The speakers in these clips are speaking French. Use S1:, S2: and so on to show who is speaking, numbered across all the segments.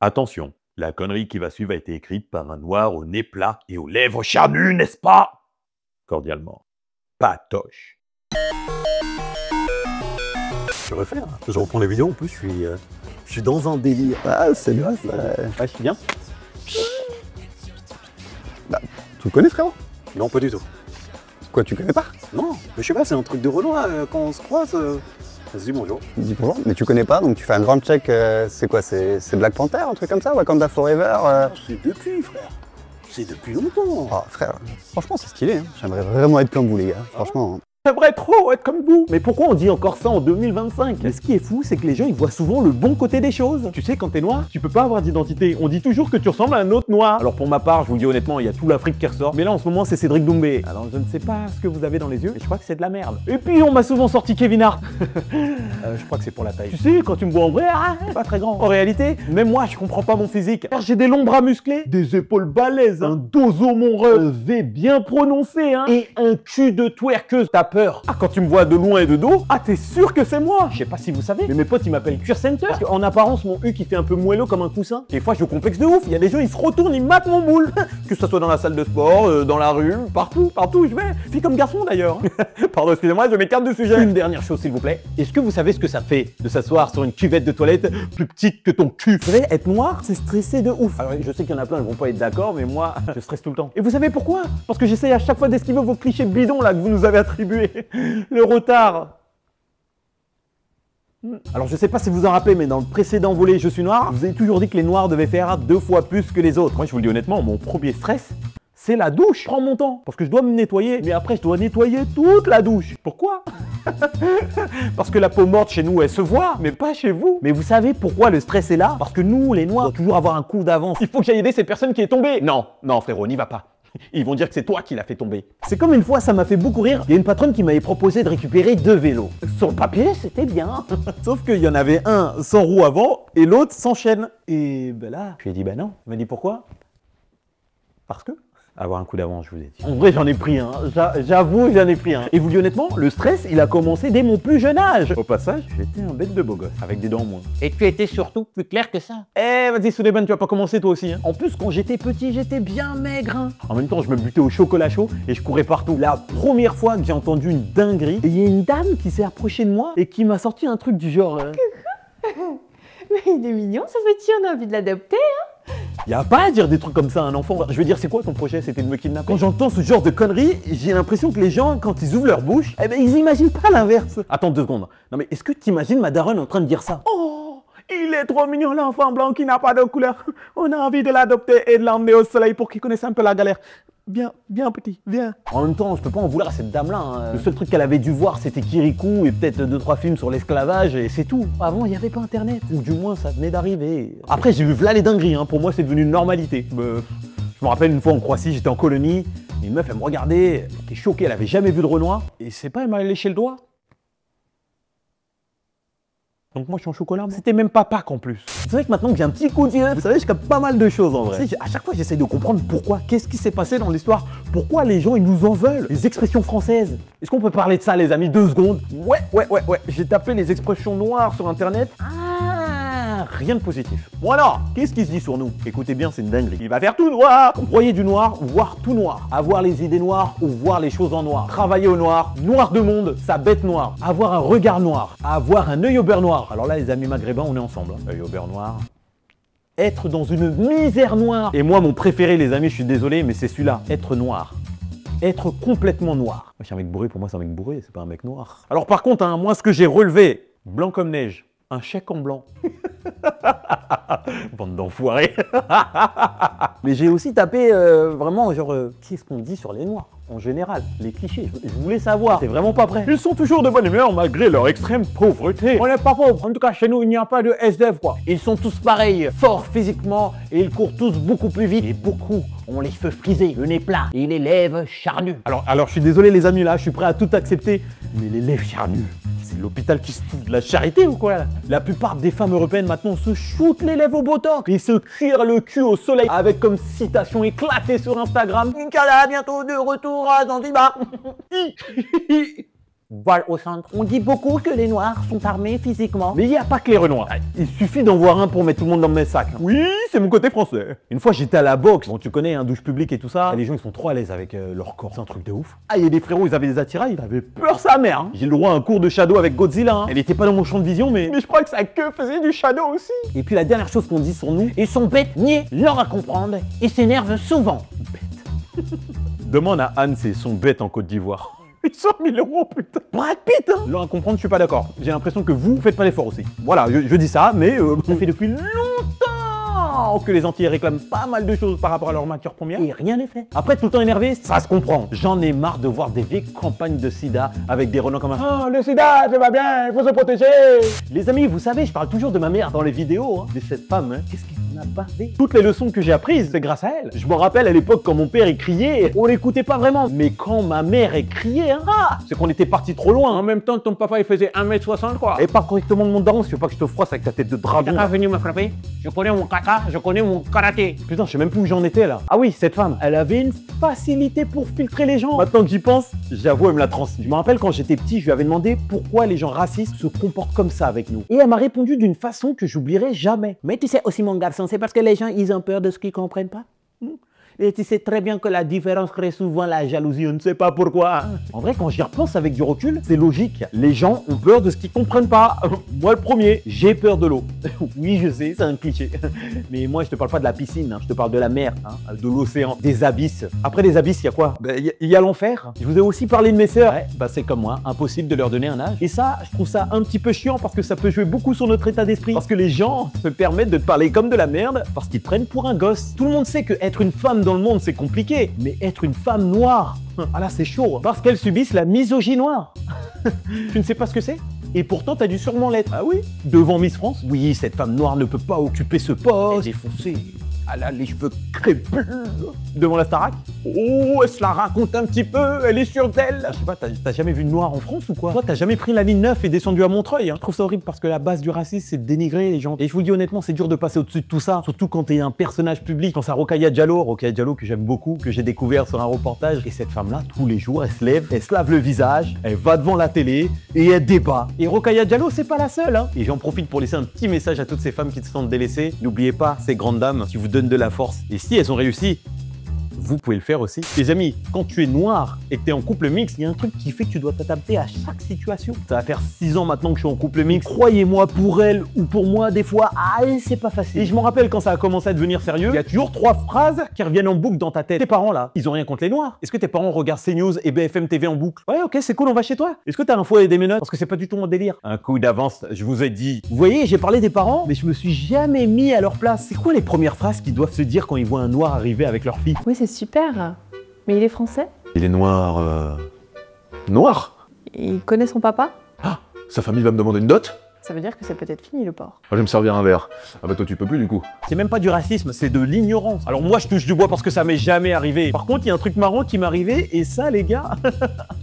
S1: Attention, la connerie qui va suivre a été écrite par un noir au nez plat et aux lèvres charnues, n'est-ce pas? Cordialement, Patoche.
S2: Je refais, hein. Je reprends les vidéos en plus, je suis dans un délire. Ah, c'est bien ça.
S3: Ouais, je suis bien.
S2: Bah, tu le connais frérot?
S3: Non, pas du tout.
S2: Quoi, tu connais pas?
S3: Non, mais je sais pas, c'est un truc de Renoir, quand on se croise, on se dit bonjour.
S2: Dis bonjour, mais tu connais pas, donc tu fais un grand check, c'est quoi? C'est Black Panther, un truc comme ça? Wakanda Forever
S3: C'est depuis, frère. C'est depuis longtemps.
S2: Oh frère, franchement c'est stylé, hein. J'aimerais vraiment être comme vous les gars, franchement.
S1: J'aimerais trop être comme vous. Mais pourquoi on dit encore ça en 2025? Mais ce qui est fou, c'est que les gens ils voient souvent le bon côté des choses. Tu sais, quand t'es noir, tu peux pas avoir d'identité. On dit toujours que tu ressembles à un autre noir. Alors pour ma part, je vous le dis honnêtement, il y a tout l'Afrique qui ressort. Mais là en ce moment, c'est Cédric Doumbé. Alors je ne sais pas ce que vous avez dans les yeux, mais je crois que c'est de la merde. Et puis on m'a souvent sorti Kevin Hart. Je crois que c'est pour la taille. Tu sais, quand tu me vois en vrai, pas très grand. En réalité, même moi, je comprends pas mon physique. Car j'ai des longs bras musclés, des épaules balèzes, un dos monreux, un V bien prononcé, hein, et un cul de twerkeuse. T'as peur. Ah, quand tu me vois de loin et de dos, t'es sûr que c'est moi? Je sais pas si vous savez, mais mes potes ils m'appellent Cuir Center. Parce qu'en apparence, mon U qui fait un peu moelleux comme un coussin. Des fois, je complexe de ouf. Il y a des gens, ils se retournent, ils matent mon boule. Que ce soit dans la salle de sport, dans la rue, partout où je vais. Fille comme garçon d'ailleurs. Pardon, excusez-moi, je m'écarte du sujet. Une dernière chose, s'il vous plaît. Est-ce que vous savez ce que ça fait de s'asseoir sur une cuvette de toilette plus petite que ton cul? Vous savez, être noir, c'est stressé de ouf. Alors, je sais qu'il y en a plein, ils vont pas être d'accord, mais moi, je stresse tout le temps. Et vous savez pourquoi? Parce que j'essaye à chaque fois d'esquiver vos clichés bidons là que vous nous avez attribués. Le retard. Alors je sais pas si vous en rappelez, mais dans le précédent volet Je suis noir, je vous avez toujours dit que les noirs devaient faire 2 fois plus que les autres. Moi je vous le dis honnêtement, mon premier stress, c'est la douche. Je prends mon temps, parce que je dois me nettoyer, mais après je dois nettoyer toute la douche. Pourquoi? Parce que la peau morte chez nous, elle se voit, mais pas chez vous. Mais vous savez pourquoi le stress est là? Parce que nous, les noirs, on doit toujours avoir un coup d'avance. Il faut que j'aille aider cette personne qui est tombée. Non, non frérot, n'y va pas. Ils vont dire que c'est toi qui l'as fait tomber. C'est comme une fois, ça m'a fait beaucoup rire. Il y a une patronne qui m'avait proposé de récupérer 2 vélos. Sur le papier, c'était bien. Sauf qu'il y en avait un sans roue avant et l'autre sans chaîne. Et ben là, je lui ai dit bah non. Elle m'a dit pourquoi? Parce que avoir un coup d'avance, je vous ai dit. En vrai, j'en ai pris un. J'avoue, j'en ai pris un. Et vous dis honnêtement, le stress, il a commencé dès mon plus jeune âge. Au passage, j'étais un bête de beau gosse, avec des dents en moins. Et tu étais surtout plus clair que ça. Eh, vas-y, Souleymane, tu vas pas commencer toi aussi. Hein. En plus, quand j'étais petit, j'étais bien maigre. Hein. En même temps, je me butais au chocolat chaud et je courais partout. La première fois que j'ai entendu une dinguerie, il y a une dame qui s'est approchée de moi et qui m'a sorti un truc du genre...
S4: Mais il est mignon ce petit, on a envie de l'adopter, hein.
S1: Y a pas à dire des trucs comme ça à un enfant. Je veux dire, c'est quoi ton projet? C'était de me kidnapper? Quand j'entends ce genre de conneries, j'ai l'impression que les gens, quand ils ouvrent leur bouche, eh ben ils imaginent pas l'inverse. Attends 2 secondes. Non mais est-ce que t'imagines ma daronne en train de dire ça? Oh, il est trop mignon l'enfant blanc qui n'a pas de couleur. On a envie de l'adopter et de l'emmener au soleil pour qu'il connaisse un peu la galère. Bien petit, viens. En même temps, je peux pas en vouloir à cette dame-là. Hein. Le seul truc qu'elle avait dû voir, c'était Kirikou et peut-être 2-3 films sur l'esclavage et c'est tout. Avant, il n'y avait pas Internet. Ou du moins, ça venait d'arriver. Après, j'ai vu là les dingueries. Hein. Pour moi, c'est devenu une normalité. Je me rappelle une fois en Croatie, j'étais en colonie. Et une meuf, elle me regardait. Elle était choquée, elle avait jamais vu de Renoir. Et c'est pas, elle m'a léché le doigt. Donc moi je suis en chocolat. C'était même pas Pâques en plus. Vous savez que maintenant que j'ai un petit coup de vieux, vous savez, je capte pas mal de choses en vrai. Vous savez, à chaque fois j'essaie de comprendre pourquoi. Qu'est-ce qui s'est passé dans l'histoire? Pourquoi les gens ils nous en veulent? Les expressions françaises. Est-ce qu'on peut parler de ça les amis 2 secondes? Ouais. J'ai tapé les expressions noires sur internet. Rien de positif. Bon alors, qu'est-ce qui se dit sur nous? Écoutez bien, c'est une dinguerie. Il va faire tout noir. Broyer du noir, voir tout noir. Avoir les idées noires ou voir les choses en noir. Travailler au noir, noir de monde, sa bête noire. Avoir un regard noir, avoir un œil au beurre noir. Alors là, les amis maghrébins, on est ensemble. Hein. Œil au beurre noir. Être dans une misère noire. Et moi, mon préféré, les amis, je suis désolé, mais c'est celui-là. Être noir. Être complètement noir. Moi, je suis un mec bourré, pour moi, c'est un mec bourré, c'est pas un mec noir. Alors par contre, hein, moi, ce que j'ai relevé, blanc comme neige. Un chèque en blanc. Bande d'enfoirés. Mais j'ai aussi tapé vraiment genre qu'est-ce qu'on dit sur les noirs en général, les clichés. Je voulais savoir. C'est vraiment pas prêt. Ils sont toujours de bonne humeur malgré leur extrême pauvreté. On n'est pas pauvres. En tout cas chez nous il n'y a pas de SDF quoi. Ils sont tous pareils, forts physiquement et ils courent tous beaucoup plus vite. Et beaucoup ont les cheveux frisés, le nez plat et les lèvres charnues. Alors je suis désolé les amis là, je suis prêt à tout accepter. Mais les lèvres charnues. C'est l'hôpital qui se fout de la charité ou quoi là? La plupart des femmes européennes maintenant se shootent les lèvres au botox et se cuirent le cul au soleil avec comme citation éclatée sur Instagram: Nicolas bientôt de retour à Zanzibar. voile au centre. On dit beaucoup que les noirs sont armés physiquement. Mais il n'y a pas que les renois. Il suffit d'en voir un pour mettre tout le monde dans le même sac. Oui, c'est mon côté français. Une fois, j'étais à la boxe. Bon, tu connais, douche publique et tout ça. Et les gens, ils sont trop à l'aise avec leur corps. C'est un truc de ouf. Ah, il y a des frérots, ils avaient des attirails. Ils avaient peur sa mère. Hein. J'ai le droit à un cours de shadow avec Godzilla. Hein. Elle était pas dans mon champ de vision, mais je crois que sa queue faisait du shadow aussi. Et puis la dernière chose qu'on dit sur nous, ils sont bêtes, niais, lents à comprendre et s'énervent souvent. Bêtes. Demande à Anne, c'est son bête en Côte d'Ivoire. 800 000 €, putain. Brad Pitt, hein. Lent à comprendre, je suis pas d'accord. J'ai l'impression que vous faites pas l'effort aussi. Voilà, je dis ça, mais ça fait depuis longtemps que les Antillais réclament pas mal de choses par rapport à leur matière première et rien n'est fait. Après, tout le temps énervé, ça se comprend. J'en ai marre de voir des vieilles campagnes de sida avec des renons comme un « Oh, le sida, c'est pas bien, il faut se protéger !» Les amis, vous savez, je parle toujours de ma mère dans les vidéos, hein, de cette femme, hein. Qu'est-ce qu'elle n'a pas fait? Toutes les leçons que j'ai apprises, c'est grâce à elle. Je me rappelle à l'époque quand mon père il criait, on l'écoutait pas vraiment. Mais quand ma mère elle criait, hein, c'est qu'on était parti trop loin. En même temps, ton papa il faisait 1m60 quoi. Et pas correctement de mon daron, si tu veux pas que je te froisse avec ta tête de dragon. T'as pas venu me frapper? Je connais mon kata, je connais mon karaté. Putain, je sais même plus où j'en étais là. Ah oui, cette femme, elle avait une facilité pour filtrer les gens. Maintenant que j'y pense, j'avoue, elle me l'a transmis. Je me rappelle quand j'étais petit, je lui avais demandé pourquoi les gens racistes se comportent comme ça avec nous. Et elle m'a répondu d'une façon que j'oublierai jamais. Mais tu sais aussi mon garçon, c'est parce que les gens ils ont peur de ce qu'ils comprennent pas. Et tu sais très bien que la différence crée souvent la jalousie, on ne sait pas pourquoi. En vrai, quand j'y repense avec du recul, c'est logique. Les gens ont peur de ce qu'ils comprennent pas. Moi, le premier, j'ai peur de l'eau. Oui, je sais, c'est un cliché. Mais moi, je te parle pas de la piscine, hein. Je te parle de la mer, hein, de l'océan, des abysses. Après les abysses, il y a quoi? Il y a l'enfer. Je vous ai aussi parlé de mes sœurs. Ouais, bah c'est comme moi, impossible de leur donner un âge. Et ça, je trouve ça un petit peu chiant parce que ça peut jouer beaucoup sur notre état d'esprit. Parce que les gens se permettent de te parler comme de la merde parce qu'ils te prennent pour un gosse. Tout le monde sait que être une femme dans le monde, c'est compliqué. Mais être une femme noire, ah là, c'est chaud. Parce qu'elles subissent la misogynie noire. Tu ne sais pas ce que c'est? Et pourtant, t'as dû sûrement l'être. Ah oui? Devant Miss France? Oui, cette femme noire ne peut pas occuper ce poste. Elle est défoncée. Elle a les cheveux crépus. Devant la Starac? Oh, elle se la raconte un petit peu, elle est sûre d'elle. Je sais pas, t'as jamais vu de noir en France ou quoi? Toi, t'as jamais pris la ligne 9 et descendu à Montreuil, hein? Je trouve ça horrible parce que la base du racisme, c'est de dénigrer les gens. Et je vous le dis honnêtement, c'est dur de passer au-dessus de tout ça, surtout quand t'es un personnage public. Je pense à Rokhaya Diallo que j'aime beaucoup, que j'ai découvert sur un reportage. Et cette femme-là, tous les jours, elle se lève, elle se lave le visage, elle va devant la télé et elle débat. Et Rokhaya Diallo, c'est pas la seule, hein? Et j'en profite pour laisser un petit message à toutes ces femmes qui se sentent délaissées. N'oubliez pas, ces grandes dames qui vous donnent de la force. Et si elles ont réussi, vous pouvez le faire aussi. Les amis, quand tu es noir et que tu es en couple mixte, il y a un truc qui fait que tu dois t'adapter à chaque situation. Ça va faire 6 ans maintenant que je suis en couple mixte. Croyez-moi, pour elle ou pour moi, des fois, c'est pas facile. Et je me rappelle quand ça a commencé à devenir sérieux, il y a toujours 3 phrases qui reviennent en boucle dans ta tête. Tes parents là, ils ont rien contre les noirs. Est-ce que tes parents regardent CNews et BFM TV en boucle? Ouais, ok, c'est cool, on va chez toi. Est-ce que t'as l'info et des menottes? Parce que c'est pas du tout mon délire. Un coup d'avance, je vous ai dit. Vous voyez, j'ai parlé des parents, mais je me suis jamais mis à leur place. C'est quoi les premières phrases qu'ils doivent se dire quand ils voient un noir arriver avec leur fille?
S4: Oui, c'est super. Mais il est français?
S5: Il est noir. Noir?
S4: Il connaît son papa?
S5: Ah, sa famille va me demander une dot?
S4: Ça veut dire que c'est peut-être fini le porc.
S5: Je vais me servir un verre. Ah bah toi tu peux plus du coup.
S1: C'est même pas du racisme, c'est de l'ignorance. Alors moi je touche du bois parce que ça m'est jamais arrivé. Par contre il y a un truc marrant qui m'est arrivé et ça les gars,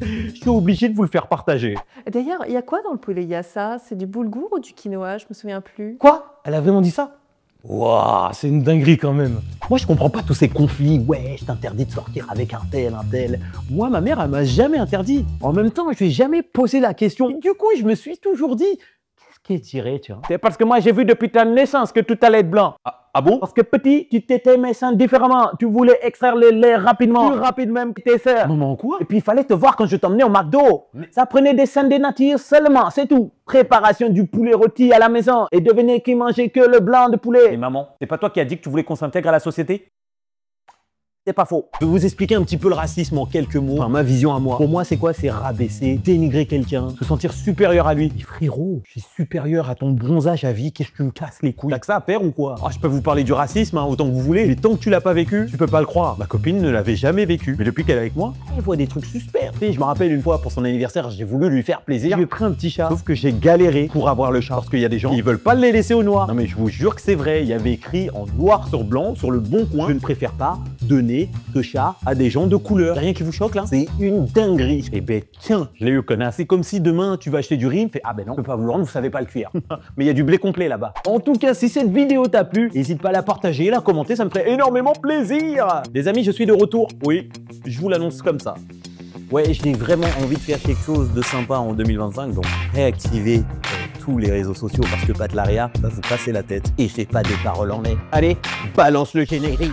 S1: je suis obligé de vous le faire partager.
S4: D'ailleurs, il y a quoi dans le poulet yassa? C'est du boulgour ou du quinoa? Je me souviens plus.
S1: Quoi? Elle a vraiment dit ça? Waouh, c'est une dinguerie quand même. Moi, je comprends pas tous ces conflits. Ouais, je t'interdis de sortir avec un tel, un tel. Moi, ma mère, elle m'a jamais interdit. En même temps, je lui ai jamais posé la question. Et du coup, je me suis toujours dit, qu'est-ce qu'elle dirait, tu vois? C'est parce que moi, j'ai vu depuis ta naissance que tout allait être blanc. Ah bon? Parce que petit, tu t'étais mes seins différemment. Tu voulais extraire le lait rapidement. Plus rapide même que tes sœurs. Maman, quoi? Et puis, il fallait te voir quand je t'emmenais au McDo. Ça prenait des seins de nature seulement, c'est tout. Préparation du poulet rôti à la maison. Et devenez qui mangeait que le blanc de poulet. Mais maman, c'est pas toi qui as dit que tu voulais qu'on s'intègre à la société? C'est pas faux. Je vais vous expliquer un petit peu le racisme en quelques mots. Enfin, ma vision à moi. Pour moi, c'est quoi? C'est rabaisser, dénigrer quelqu'un, se sentir supérieur à lui. Et frérot, je suis supérieur à ton bronzage à vie. Qu'est-ce que tu me casses les couilles? T'as que ça à faire ou quoi? Je peux vous parler du racisme, hein, autant que vous voulez. Mais tant que tu l'as pas vécu, tu peux pas le croire. Ma copine ne l'avait jamais vécu. Mais depuis qu'elle est avec moi, elle voit des trucs suspects. Et je me rappelle une fois pour son anniversaire, j'ai voulu lui faire plaisir. Je lui ai pris un petit chat. Sauf que j'ai galéré pour avoir le chat. Parce qu'il y a des gens qui veulent pas les laisser au noir. Non mais je vous jure que c'est vrai. Il y avait écrit en noir sur blanc sur le bon coin. Je ne préfère pas donner ce chat à des gens de couleur. Y'a rien qui vous choque là? C'est une dinguerie. Eh ben tiens, je l'ai eu connasse. C'est comme si demain tu vas acheter du riz, fait ah ben non, je peux pas vous le rendre, vous savez pas le cuire. Mais il y a du blé complet là-bas. En tout cas, si cette vidéo t'a plu, n'hésite pas à la partager, la commenter, ça me ferait énormément plaisir. Les amis, je suis de retour. Oui, je vous l'annonce comme ça. Ouais, j'ai vraiment envie de faire quelque chose de sympa en 2025, donc réactivez tous les réseaux sociaux parce que Pat Laria va vous passer la tête et j'ai pas des paroles en l'air. Allez, balance le générique.